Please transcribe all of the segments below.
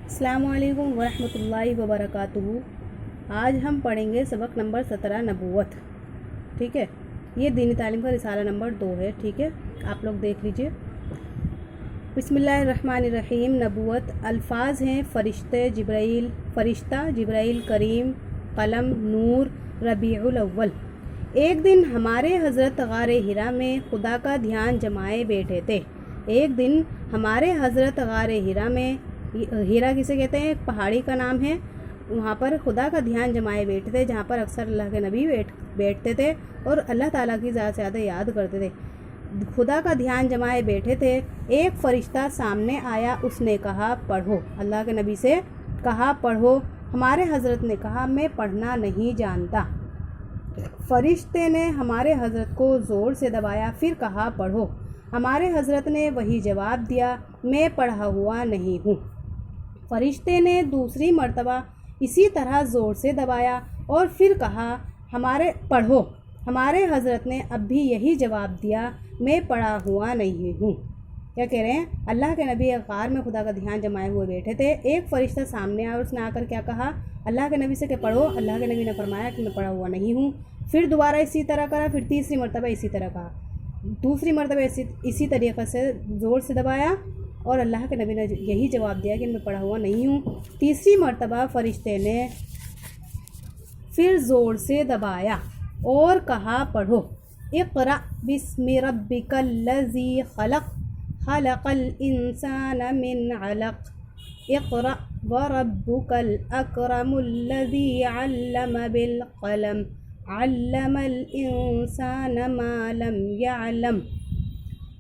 अस्सलामु अलैकुम वरहमतुल्लाहि वबरकातुहू। आज हम पढ़ेंगे सबक नंबर 17 नबूवत। ठीक है, ये दीनी तालीम का रिसाला नंबर 2 है। ठीक है, आप लोग देख लीजिए। बिस्मिल्लाहिर्रहमानिर्रहीम। नबूवत अल्फाज हैं फरिश्ता जिब्राइल, करीम, कलम, नूर, रबीउल अव्वल। एक दिन हमारे हज़रत गारे हिरा में खुदा का ध्यान जमाए बैठे थे। एक दिन हमारे हज़रत गारे हिरा में, हीरा किसे कहते हैं, एक पहाड़ी का नाम है। वहाँ पर खुदा का ध्यान जमाए बैठे थे, जहाँ पर अक्सर अल्लाह के नबी बैठते थे और अल्लाह ताला की ज़्यादा से ज़्यादा याद करते थे। खुदा का ध्यान जमाए बैठे थे। एक फ़रिश्ता सामने आया, उसने कहा पढ़ो। अल्लाह के नबी से कहा पढ़ो। हमारे हज़रत ने कहा मैं पढ़ना नहीं जानता। फ़रिश्ते ने हमारे हज़रत को ज़ोर से दबाया, फिर कहा पढ़ो। हमारे हज़रत ने वही जवाब दिया, मैं पढ़ा हुआ नहीं हूँ। फ़रिश्ते ने दूसरी मर्तबा इसी तरह ज़ोर से दबाया और फिर कहा पढ़ो। हमारे हज़रत ने अब भी यही जवाब दिया, मैं पढ़ा हुआ नहीं हूँ। क्या कह रहे हैं? अल्लाह के नबी एक गार में खुदा का ध्यान जमाए हुए बैठे थे। एक फ़रिश्ता सामने आया और उसने आकर क्या कहा? अल्लाह के नबी से कि पढ़ो। अल्लाह के नबी ने फरमाया कि मैं पढ़ा हुआ नहीं हूँ। फिर दोबारा इसी तरह करा, फिर तीसरी मर्तबा इसी तरह कहा, दूसरी मर्तबा इसी तरीक़े से ज़ोर से दबाया और अल्लाह के नबी ने यही जवाब दिया कि मैं पढ़ा हुआ नहीं हूँ। तीसरी मर्तबा फ़रिश्ते ने फिर ज़ोर से दबाया और कहा पढ़ो। इक़रा बिस्मि रब्बिकल्लज़ी खलक़, खलक़ल इंसान मिन अलक़, इक़रा व रब्बुकल अकरमुल्लज़ी अल्लम बिल क़लम, अल्लमल इंसान मा लम यअलम।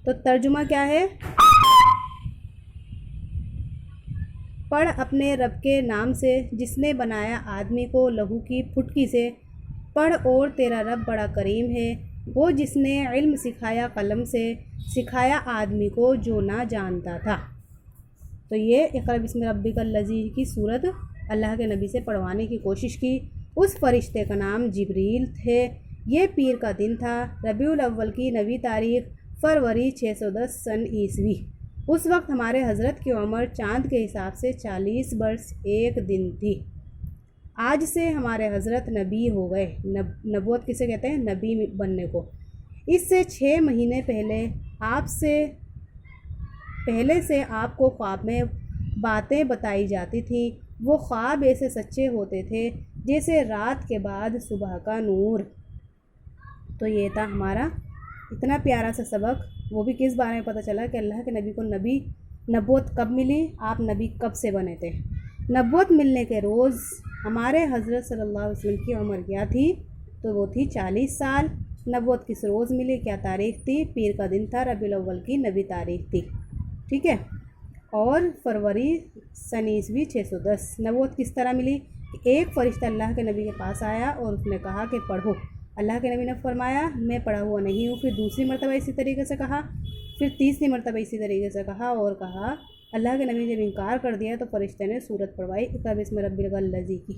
तो तर्जुमा क्या है? पढ़ अपने रब के नाम से जिसने बनाया आदमी को लहू की फुटकी से। पढ़ और तेरा रब बड़ा करीम है, वो जिसने इल्म सिखाया कलम से, सिखाया आदमी को जो ना जानता था। तो ये इक़रा बिस्मि रब्बिकल्लज़ी की सूरत अल्लाह के नबी से पढ़वाने की कोशिश की। उस फ़रिश्ते का नाम जिब्रील थे। ये पीर का दिन था, रबीउल अव्वल की 9वीं तारीख़, फरवरी 610 सन ईस्वी। उस वक्त हमारे हज़रत की उम्र चाँद के हिसाब से 40 बरस 1 दिन थी। आज से हमारे हज़रत नबी हो गए। नबूवत किसे कहते हैं? नबी बनने को। इससे 6 महीने पहले से आपको ख्वाब में बातें बताई जाती थी। वो ख्वाब ऐसे सच्चे होते थे जैसे रात के बाद सुबह का नूर। तो ये था हमारा इतना प्यारा सा सबक। वो भी किस बारे में पता चला कि अल्लाह के नबी को नबूवत कब मिली, आप नबी कब से बने थे। नबूवत मिलने के रोज़ हमारे हज़रत सल्लल्लाहु अलैहि वसल्लम की उम्र क्या थी? तो वो थी 40 साल। नबूवत किस रोज़ मिली, क्या तारीख़ थी? पीर का दिन था, रबीउल अव्वल की 9वीं तारीख़ थी। ठीक है, और फरवरी सन ईस्वी 610। नबूवत किस तरह मिली? एक फ़रिश्ता अल्लाह के नबी के पास आया और उसने कहा कि पढ़ो। अल्लाह के नबी ने फरमाया मैं पढ़ा हुआ नहीं हूँ। फिर दूसरी मर्तबा इसी तरीके से कहा, फिर तीसरी मर्तबा इसी तरीके से कहा और कहा। अल्लाह के नबी ने जब इनकार कर दिया तो फ़रिश्ते ने सूरत पढ़वाई, इक़रा बिस्मि रब्बिकल्लज़ी की।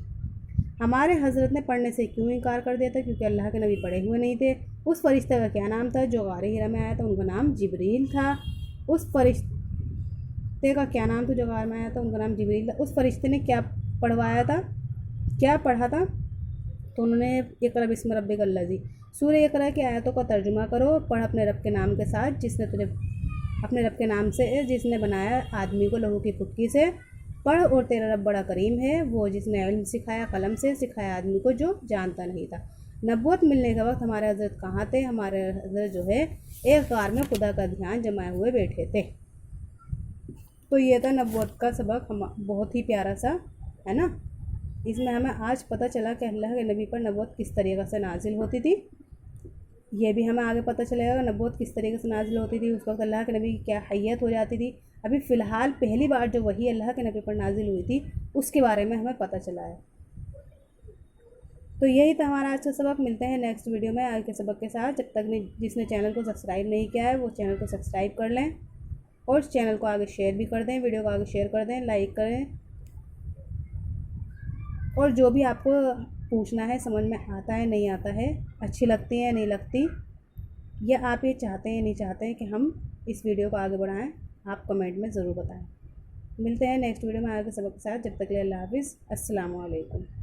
हमारे हज़रत ने पढ़ने से क्यों इनकार कर दिया था? क्योंकि अल्लाह के नबी पढ़े हुए नहीं थे। उस फ़रिश्ते का क्या नाम था जो गारे हिरा में आया था? उनका नाम जिब्रील था। उस फ़रिश्ते का क्या नाम था जो गार में आया था? उनका नाम जिब्रील था। उस फ़रिश्ते ने क्या पढ़वाया था, क्या पढ़ा था? तो उन्होंने इक़रा बिस्मि रब्बिकल्लज़ी। सूरह इक़रा की आयतों का तर्जुमा करो। पढ़ अपने रब के नाम के साथ अपने रब के नाम से जिसने बनाया आदमी को लहू की फुटकी से। पढ़ और तेरा रब बड़ा करीम है, वो जिसने इल्म सिखाया कलम से, सिखाया आदमी को जो जानता नहीं था। नबूवत मिलने के वक्त हमारे हज़रत कहाँ थे? हमारे हज़रत जो है एक गार में खुदा का ध्यान जमाए हुए बैठे थे। तो ये था नबूवत का सबक, बहुत ही प्यारा सा है ना। इसमें हमें आज पता चला कि अल्लाह के नबी पर नबूवत किस तरीक़े से नाजिल होती थी। ये भी हमें आगे पता चलेगा नबूवत किस तरीके से नाजिल होती थी, उस वक्त अल्लाह के नबी की क्या हैयत हो जाती थी। अभी फ़िलहाल पहली बार जो वही अल्लाह के नबी पर नाजिल हुई थी उसके बारे में हमें पता चला है। तो यही था हमारा आज का सबक। मिलते हैं नेक्स्ट वीडियो में आज के सबक के साथ। जब तक जिसने चैनल को सब्सक्राइब नहीं किया है वो चैनल को सब्सक्राइब कर लें और चैनल को आगे शेयर भी कर दें, वीडियो को आगे शेयर कर दें, लाइक करें। और जो भी आपको पूछना है, समझ में आता है नहीं आता है, अच्छी लगती है नहीं लगती, या आप ये चाहते हैं नहीं चाहते हैं कि हम इस वीडियो को आगे बढ़ाएं, आप कमेंट में ज़रूर बताएं। ملتے ہیں نیکسٹ ویڈیو میں آگے سبق کے ساتھ. جب تک کے لیے اللہ حافظ. السلام علیکم.